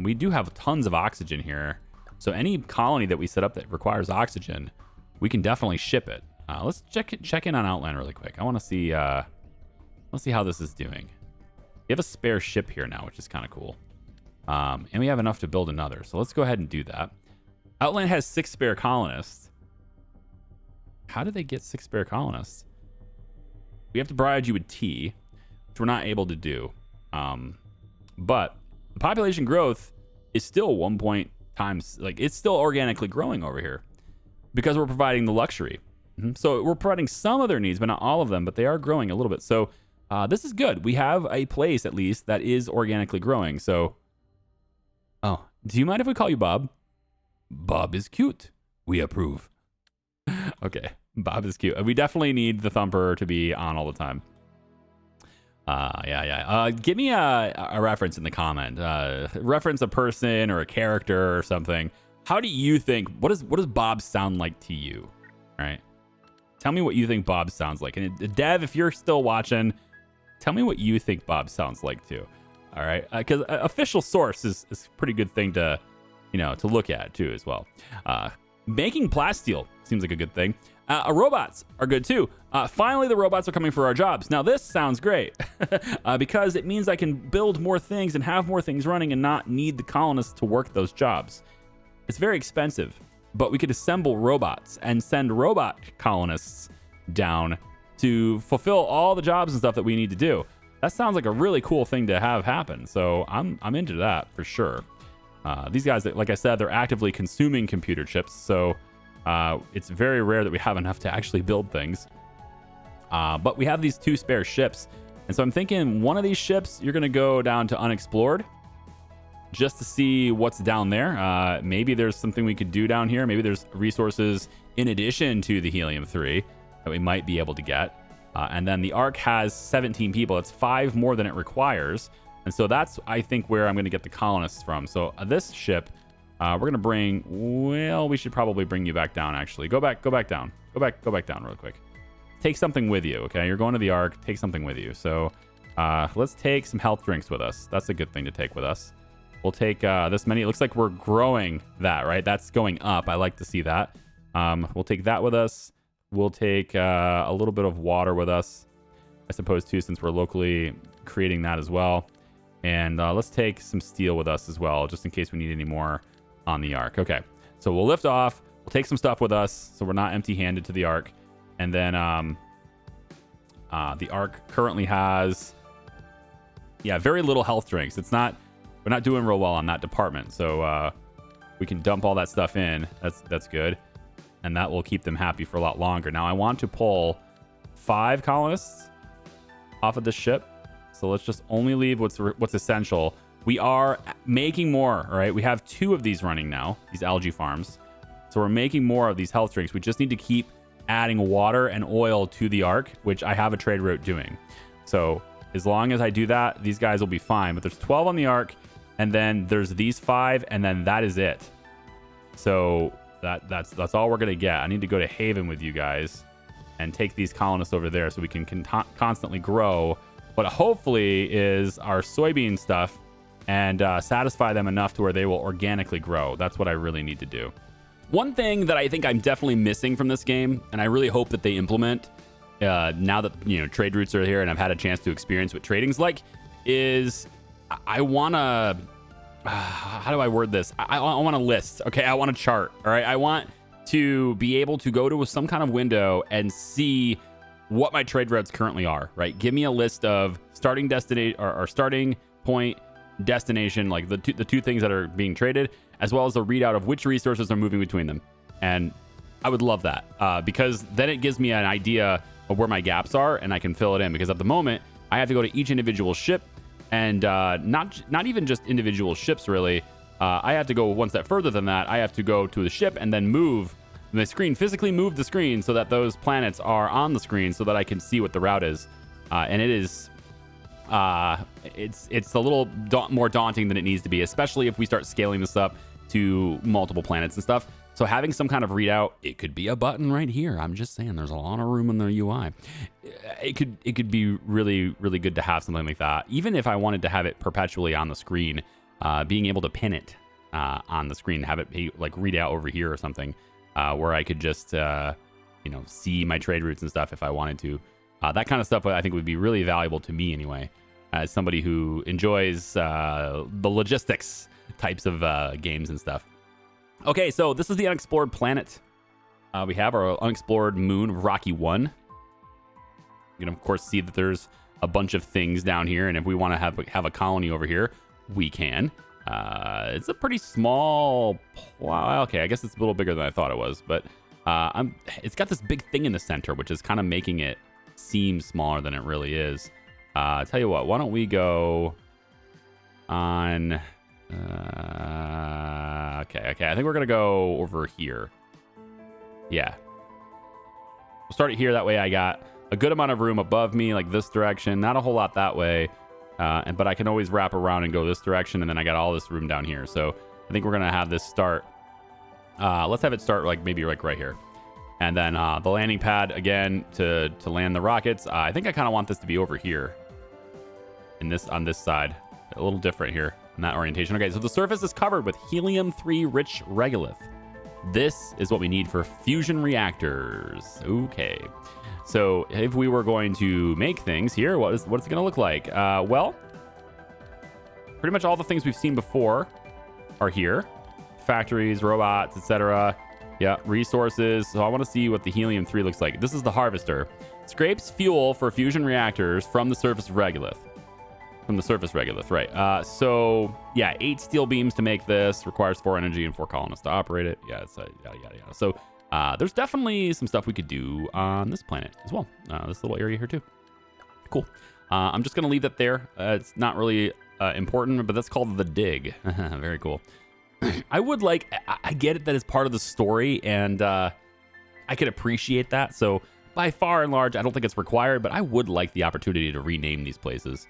We do have tons of oxygen here, so any colony that we set up that requires oxygen, we can definitely ship it. Let's check in on Outland really quick. I want to see let's see how this is doing. We have a spare ship here now, which is kind of cool, and we have enough to build another, so let's go ahead and do that. Outland has 6 spare colonists. How did they get 6 spare colonists? We have to provide you with tea, which we're not able to do. But the population growth is still 1 point times, like it's still organically growing over here because we're providing the luxury. So we're providing some of their needs, but not all of them, but they are growing a little bit. So this is good. We have a place at least that is organically growing. So, oh, do you mind if we call you Bob? Bob is cute. We approve. Okay. Bob is cute. We definitely need the Thumper to be on all the time. Yeah. Give me a reference in the comment. Reference a person or a character or something. How do you think? What does Bob sound like to you? All right. Tell me what you think Bob sounds like. And Dev, if you're still watching, tell me what you think Bob sounds like too. All right. Because official source is a pretty good thing to look at too as well. Making plasteel seems like a good thing. Robots are good too. Finally, the robots are coming for our jobs. Now, this sounds great because it means I can build more things and have more things running and not need the colonists to work those jobs. It's very expensive, but we could assemble robots and send robot colonists down to fulfill all the jobs and stuff that we need to do. That sounds like a really cool thing to have happen. So I'm into that for sure. These guys, like I said, they're actively consuming computer chips. So it's very rare that we have enough to actually build things. But we have these 2 spare ships. And so I'm thinking one of these ships, you're going to go down to unexplored just to see what's down there. Maybe there's something we could do down here. Maybe there's resources in addition to the helium-3 that we might be able to get. And then the Ark has 17 people. It's 5 more than it requires. And so that's, I think, where I'm going to get the colonists from. So this ship, we're going to bring, well, we should probably bring you back down, actually. Go back down. Go back down real quick. Take something with you, okay? You're going to the Ark. Take something with you. So let's take some health drinks with us. That's a good thing to take with us. We'll take this many. It looks like we're growing that, right? That's going up. I like to see that. We'll take that with us. We'll take a little bit of water with us, I suppose, too, since we're locally creating that as well. And let's take some steel with us as well, just in case we need any more on the Ark. Okay, so we'll lift off. We'll take some stuff with us, so we're not empty-handed to the Ark. And then the Ark currently has, very little health drinks. We're not doing real well on that department, so we can dump all that stuff in. That's good. And that will keep them happy for a lot longer. Now, I want to pull 5 colonists off of this ship. So let's just only leave what's essential. We are making more, all right? We have 2 of these running now, these algae farms. So we're making more of these health drinks. We just need to keep adding water and oil to the Ark, which I have a trade route doing. So as long as I do that, these guys will be fine. But there's 12 on the Ark, and then there's these 5, and then that is it. So that's all we're gonna get. I need to go to Haven with you guys and take these colonists over there so we can constantly grow. But hopefully is our soybean stuff and satisfy them enough to where they will organically grow. That's what I really need to do. One thing that I think I'm definitely missing from this game, and I really hope that they implement now that trade routes are here and I've had a chance to experience what trading's like, is I want to. How do I word this? I want a list. Okay, I want a chart. All right, I want to be able to go to some kind of window and see what my trade routes currently are. Right, give me a list of starting destination or starting point, destination, like the two things that are being traded, as well as a readout of which resources are moving between them. And I would love that because then it gives me an idea of where my gaps are and I can fill it in. Because at the moment, I have to go to each individual ship. And not even just individual ships, really. I have to go one step further than that. I have to go to the ship and then move the screen, physically move the screen so that those planets are on the screen so that I can see what the route is. And it is, it's a little more daunting than it needs to be, especially if we start scaling this up to multiple planets and stuff. So having some kind of readout, it could be a button right here. I'm just saying, there's a lot of room in the UI. It could be really, really good to have something like that. Even if I wanted to have it perpetually on the screen, being able to pin it on the screen, have it be, like read out over here or something, where I could just see my trade routes and stuff if I wanted to. That kind of stuff I think would be really valuable to me anyway, as somebody who enjoys the logistics types of games and stuff. Okay, so this is the unexplored planet. We have our unexplored moon of Rocky 1. You can, of course, see that there's a bunch of things down here, and if we want to have a colony over here, we can. It's a pretty small... Okay, I guess it's a little bigger than I thought it was, but it's got this big thing in the center, which is kind of making it seem smaller than it really is. Tell you what, why don't we go on... Okay. I think we're gonna go over here. Yeah, we'll start it here. That way I got a good amount of room above me, like this direction, not a whole lot that way, but I can always wrap around and go this direction, and then I got all this room down here. So I think we're gonna have this start. Let's have it start like maybe like right here, and then the landing pad again to land the rockets. I think I kind of want this to be over here on this side, a little different here in that orientation. Okay, so the surface is covered with helium-3 rich regolith. This is what we need for fusion reactors. Okay. So if we were going to make things here, what's it going to look like? Well, pretty much all the things we've seen before are here. Factories, robots, etc. Yeah, resources. So I want to see what the helium-3 looks like. This is the harvester. Scrapes fuel for fusion reactors from the surface of regolith. From the surface regolith, right. So, yeah, 8 steel beams to make this. Requires 4 energy and 4 colonists to operate it. Yeah, it's yada, yada, yada. So, there's definitely some stuff we could do on this planet as well. This little area here, too. Cool. I'm just going to leave that there. It's not really important, but that's called the dig. Very cool. I would like... I get it that it's part of the story, and I could appreciate that. So, by far and large, I don't think it's required, but I would like the opportunity to rename these places.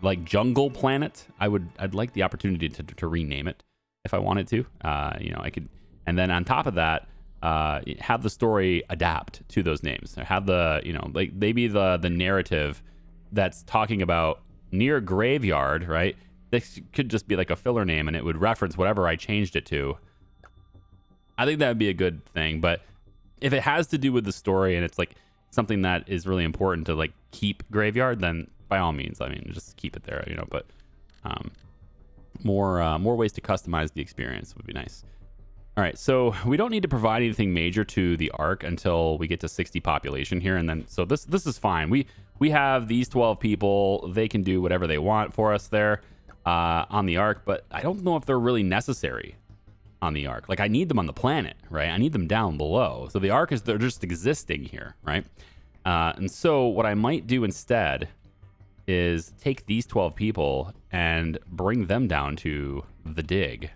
Like Jungle Planet, I'd like the opportunity to rename it if I wanted to. I could, and then on top of that, have the story adapt to those names. Have the, like maybe the narrative that's talking about near graveyard, right? This could just be like a filler name, and it would reference whatever I changed it to. I think that would be a good thing, but if it has to do with the story and it's like something that is really important to like keep graveyard, then by all means, I mean, just keep it there, but more ways to customize the experience would be nice. All right, so we don't need to provide anything major to the Ark until we get to 60 population here, and then so this is fine. We have these 12 people. They can do whatever they want for us there on the Ark, but I don't know if they're really necessary on the Ark. Like, I need them on the planet, right? I need them down below. So the Ark they're just existing here, right? And so what I might do instead is take these 12 people and bring them down to the dig.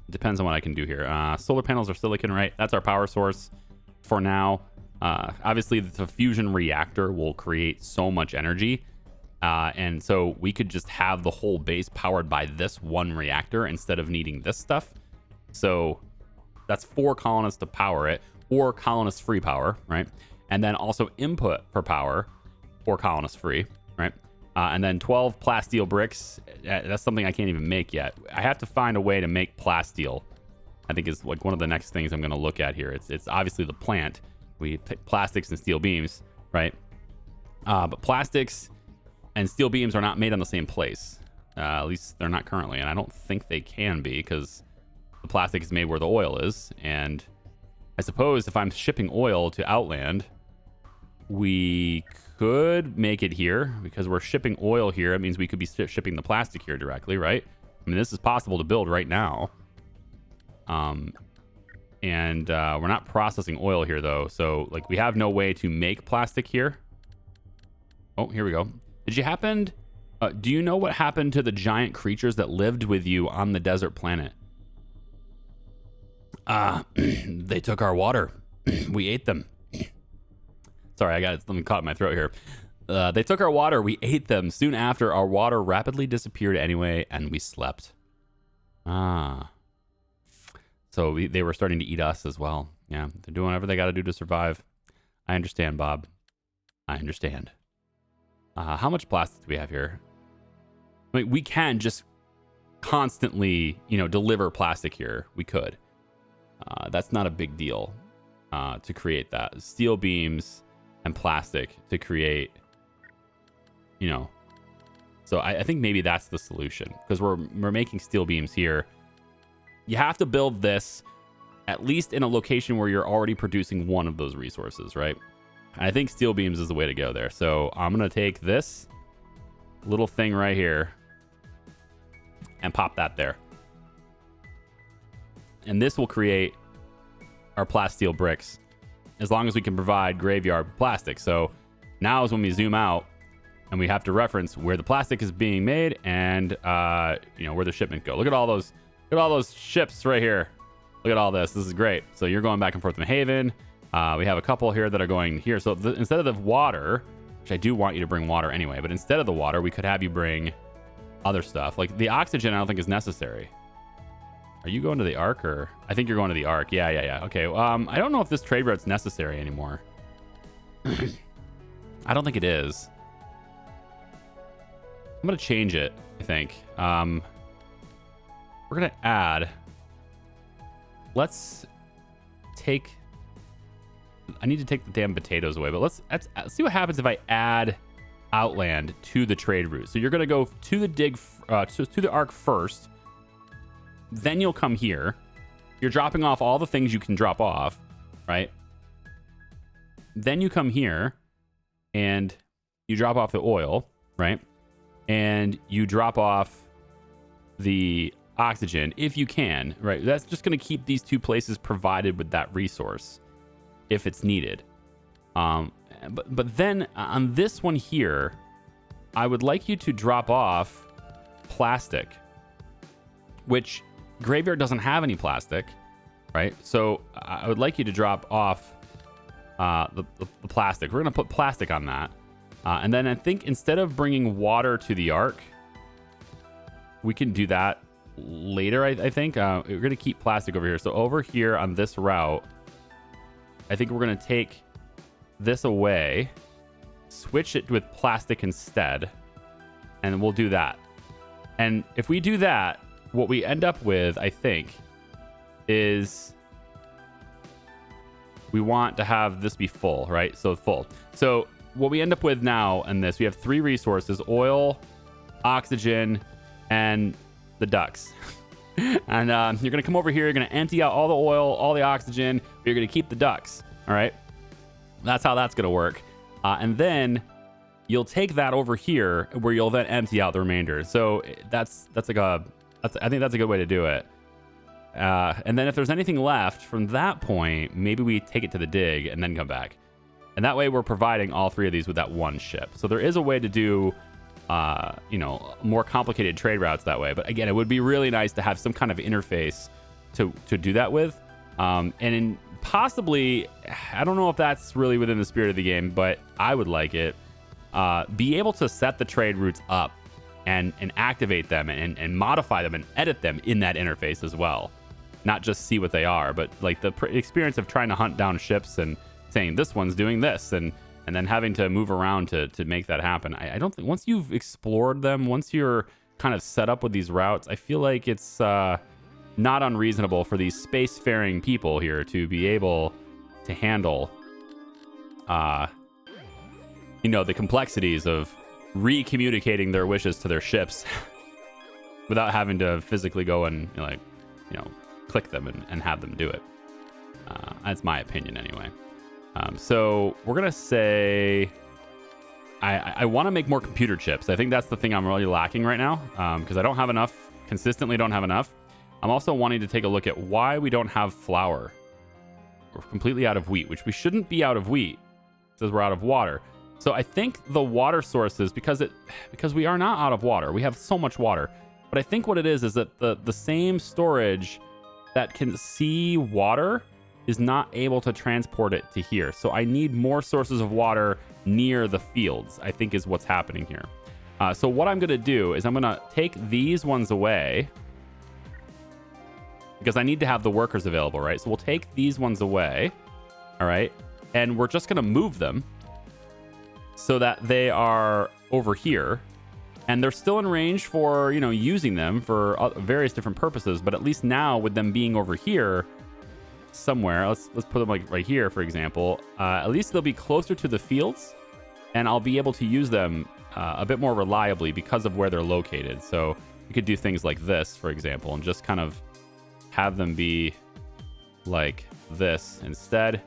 Depends on what I can do here. Solar panels are silicon, right? That's our power source for now. Obviously, the fusion reactor will create so much energy. And so we could just have the whole base powered by this one reactor instead of needing this stuff. So that's 4 colonists to power it, or colonist free power, right? And then also input for power, or colonist free, right? And then 12 plasteel bricks. That's something I can't even make yet. I have to find a way to make plasteel. I think is like one of the next things I'm going to look at here. It's obviously the plant. We pick plastics and steel beams, right? But plastics and steel beams are not made on the same place. At least they're not currently, and I don't think they can be because the plastic is made where the oil is. And I suppose if I'm shipping oil to Outland, we could make it here because we're shipping oil here. It means we could be shipping the plastic here directly, right? I mean, this is possible to build right now. And we're not processing oil here, though. So, like, we have no way to make plastic here. Oh, here we go. Did you happen... do you know what happened to the giant creatures that lived with you on the desert planet? They took our water. We ate them. Sorry, I got something caught in my throat here. They took our water. We ate them. Soon after, our water rapidly disappeared anyway, and we slept. So they were starting to eat us as well. Yeah, they're doing whatever they got to do to survive. I understand, Bob. I understand. How much plastic do we have here? I mean, we can just constantly, deliver plastic here. We could. That's not a big deal to create that. Steel beams and plastic to create, So I think maybe that's the solution because we're making steel beams here. You have to build this at least in a location where you're already producing one of those resources, right? And I think steel beams is the way to go there. So I'm going to take this little thing right here and pop that there. And this will create our plasteel bricks as long as we can provide graveyard plastic. So now is when we zoom out and we have to reference where the plastic is being made and where the shipment go. Look at all those ships right here. Look at all this. This is great. So you're going back and forth from Haven. We have a couple here that are going here. So instead of the water, which I do want you to bring water anyway, but instead of the water, we could have you bring other stuff. Like the oxygen, I don't think is necessary. Are you going to the Ark or? I think you're going to the Ark. Yeah. Okay. I don't know if this trade route's necessary anymore. I don't think it is. I'm going to change it. I think. We're going to add... Let's take... I need to take the damn potatoes away, but let's see what happens if I add outland to the trade route. So you're going to go to the to the arc first. Then you'll come here. You're dropping off all the things you can drop off, right? Then you come here and you drop off the oil, right? And you drop off the oxygen if you can, right? That's just going to keep these two places provided with that resource if it's needed. But then on this one here, I would like you to drop off plastic, which Graveyard doesn't have any plastic, right? So I would like you to drop off the plastic. We're going to put plastic on that. And then I think instead of bringing water to the ark, we can do that later, I think. We're going to keep plastic over here. So over here on this route, I think we're going to take this away, switch it with plastic instead, and we'll do that. And if we do that, what we end up with, I think, is we want to have this be full, right? So full. So what we end up with now in this, we have 3 resources: oil, oxygen, and the ducks. And you're going to come over here, you're going to empty out all the oil, all the oxygen, but you're going to keep the ducks, all right? That's how that's going to work. And then you'll take that over here where you'll then empty out the remainder. So I think that's a good way to do it. And then if there's anything left from that point, maybe we take it to the dig and then come back. And that way we're providing all 3 of these with that one ship. So there is a way to do, more complicated trade routes that way. But again, it would be really nice to have some kind of interface to do that with. And possibly, I don't know if that's really within the spirit of the game, but I would like it. Be able to set the trade routes up and activate them and modify them and edit them in that interface as well. Not just see what they are, but like the experience of trying to hunt down ships and saying this one's doing this and then having to move around to make that happen. I don't think once you've explored them, once you're kind of set up with these routes, I feel like it's not unreasonable for these spacefaring people here to be able to handle the complexities of re-communicating their wishes to their ships without having to physically go and click them and have them do it. That's my opinion anyway. So we're gonna say I want to make more computer chips. I think that's the thing I'm really lacking right now, because I don't have enough, consistently don't have enough. I'm also wanting to take a look at why we don't have flour. We're completely out of wheat, which we shouldn't be out of wheat. It says we're out of water. So I think the water sources, because we are not out of water, we have so much water. But I think what it is that the same storage that can see water is not able to transport it to here. So I need more sources of water near the fields, I think is what's happening here. So what I'm going to do is I'm going to take these ones away because I need to have the workers available, right? So we'll take these ones away, all right? And we're just going to move them so that they are over here. And they're still in range for, using them for various different purposes. But at least now with them being over here somewhere, let's put them like right here, for example, at least they'll be closer to the fields and I'll be able to use them a bit more reliably because of where they're located. So you could do things like this, for example, and just kind of have them be like this instead.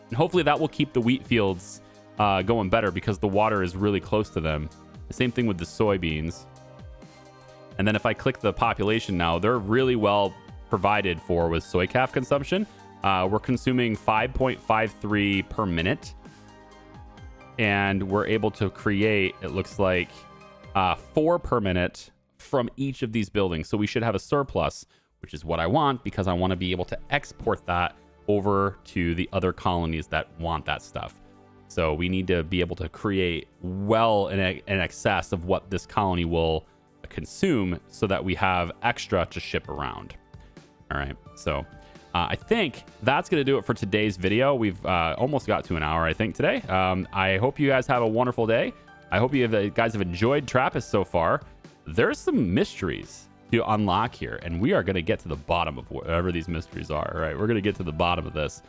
And hopefully that will keep the wheat fields going better because the water is really close to them. The same thing with the soybeans. And then if I click the population now, they're really well provided for with soy calf consumption. We're consuming 5.53 per minute. And we're able to create, it looks like, 4 per minute from each of these buildings. So we should have a surplus, which is what I want because I want to be able to export that over to the other colonies that want that stuff. So we need to be able to create well in excess of what this colony will consume so that we have extra to ship around. All right. So I think that's going to do it for today's video. We've almost got to an hour, I think, today. I hope you guys have a wonderful day. I hope you guys have enjoyed Trappist so far. There's some mysteries to unlock here, and we are going to get to the bottom of whatever these mysteries are. Right, we're going to get to the bottom of this.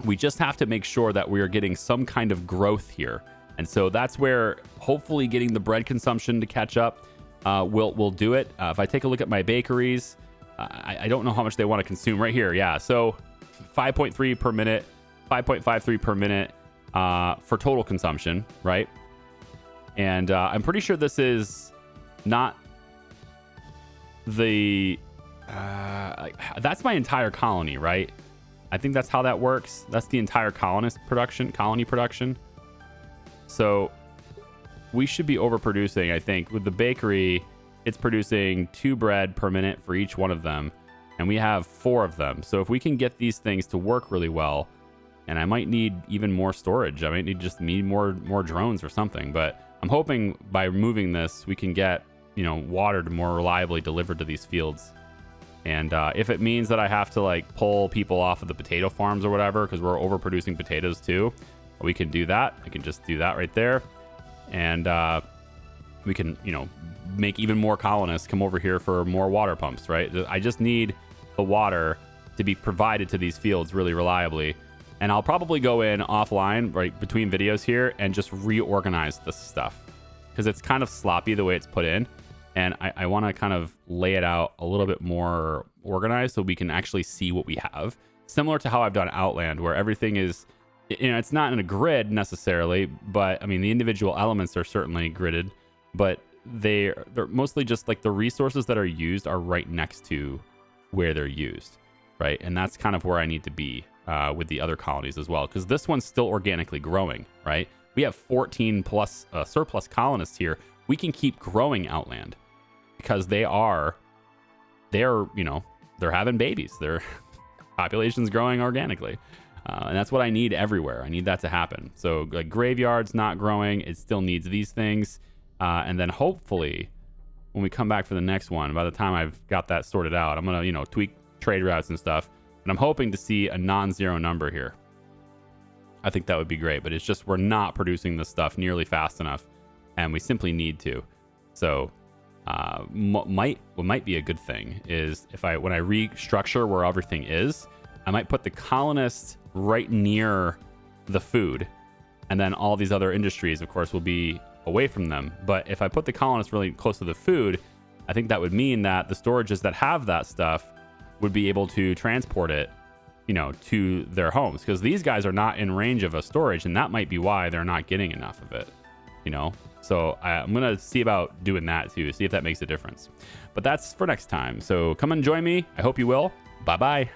We just have to make sure that we are getting some kind of growth here, and so that's where hopefully getting the bread consumption to catch up will do it. If I take a look at my bakeries, I don't know how much they want to consume right here. Yeah, so 5.3 per minute, 5.53 per minute for total consumption, right? And I'm pretty sure this is not the that's my entire colony, right? I think that's how that works. That's the entire colony production. So we should be overproducing. I think with the bakery, it's producing 2 bread per minute for each one of them, and we have 4 of them. So if we can get these things to work really well, and I might need even more storage, I might need more drones or something, but I'm hoping by removing this we can get water to more reliably delivered to these fields. And if it means that I have to like pull people off of the potato farms or whatever because we're overproducing potatoes too, we can do that. I can just do that right there, and we can make even more colonists come over here for more water pumps, right? I just need the water to be provided to these fields really reliably. And I'll probably go in offline right between videos here and just reorganize this stuff because it's kind of sloppy the way it's put in. And I want to kind of lay it out a little bit more organized so we can actually see what we have. Similar to how I've done Outland, where everything is, it's not in a grid necessarily, but I mean, the individual elements are certainly gridded, but they're mostly just like the resources that are used are right next to where they're used, right? And that's kind of where I need to be with the other colonies as well, because this one's still organically growing, right? We have 14 plus surplus colonists here. We can keep growing Outland because they're having babies. Their population's growing organically. And that's what I need everywhere. I need that to happen. So like graveyard's not growing. It still needs these things. And then hopefully when we come back for the next one, by the time I've got that sorted out, I'm going to, tweak trade routes and stuff. And I'm hoping to see a non-zero number here. I think that would be great, but it's just we're not producing this stuff nearly fast enough, and we simply need to. So what might be a good thing is when I restructure where everything is, I might put the colonists right near the food, and then all these other industries, of course, will be away from them. But if I put the colonists really close to the food, I think that would mean that the storages that have that stuff would be able to transport it, to their homes, because these guys are not in range of a storage, and that might be why they're not getting enough of it, So I'm going to see about doing that too, see if that makes a difference. But that's for next time. So come and join me. I hope you will. Bye-bye.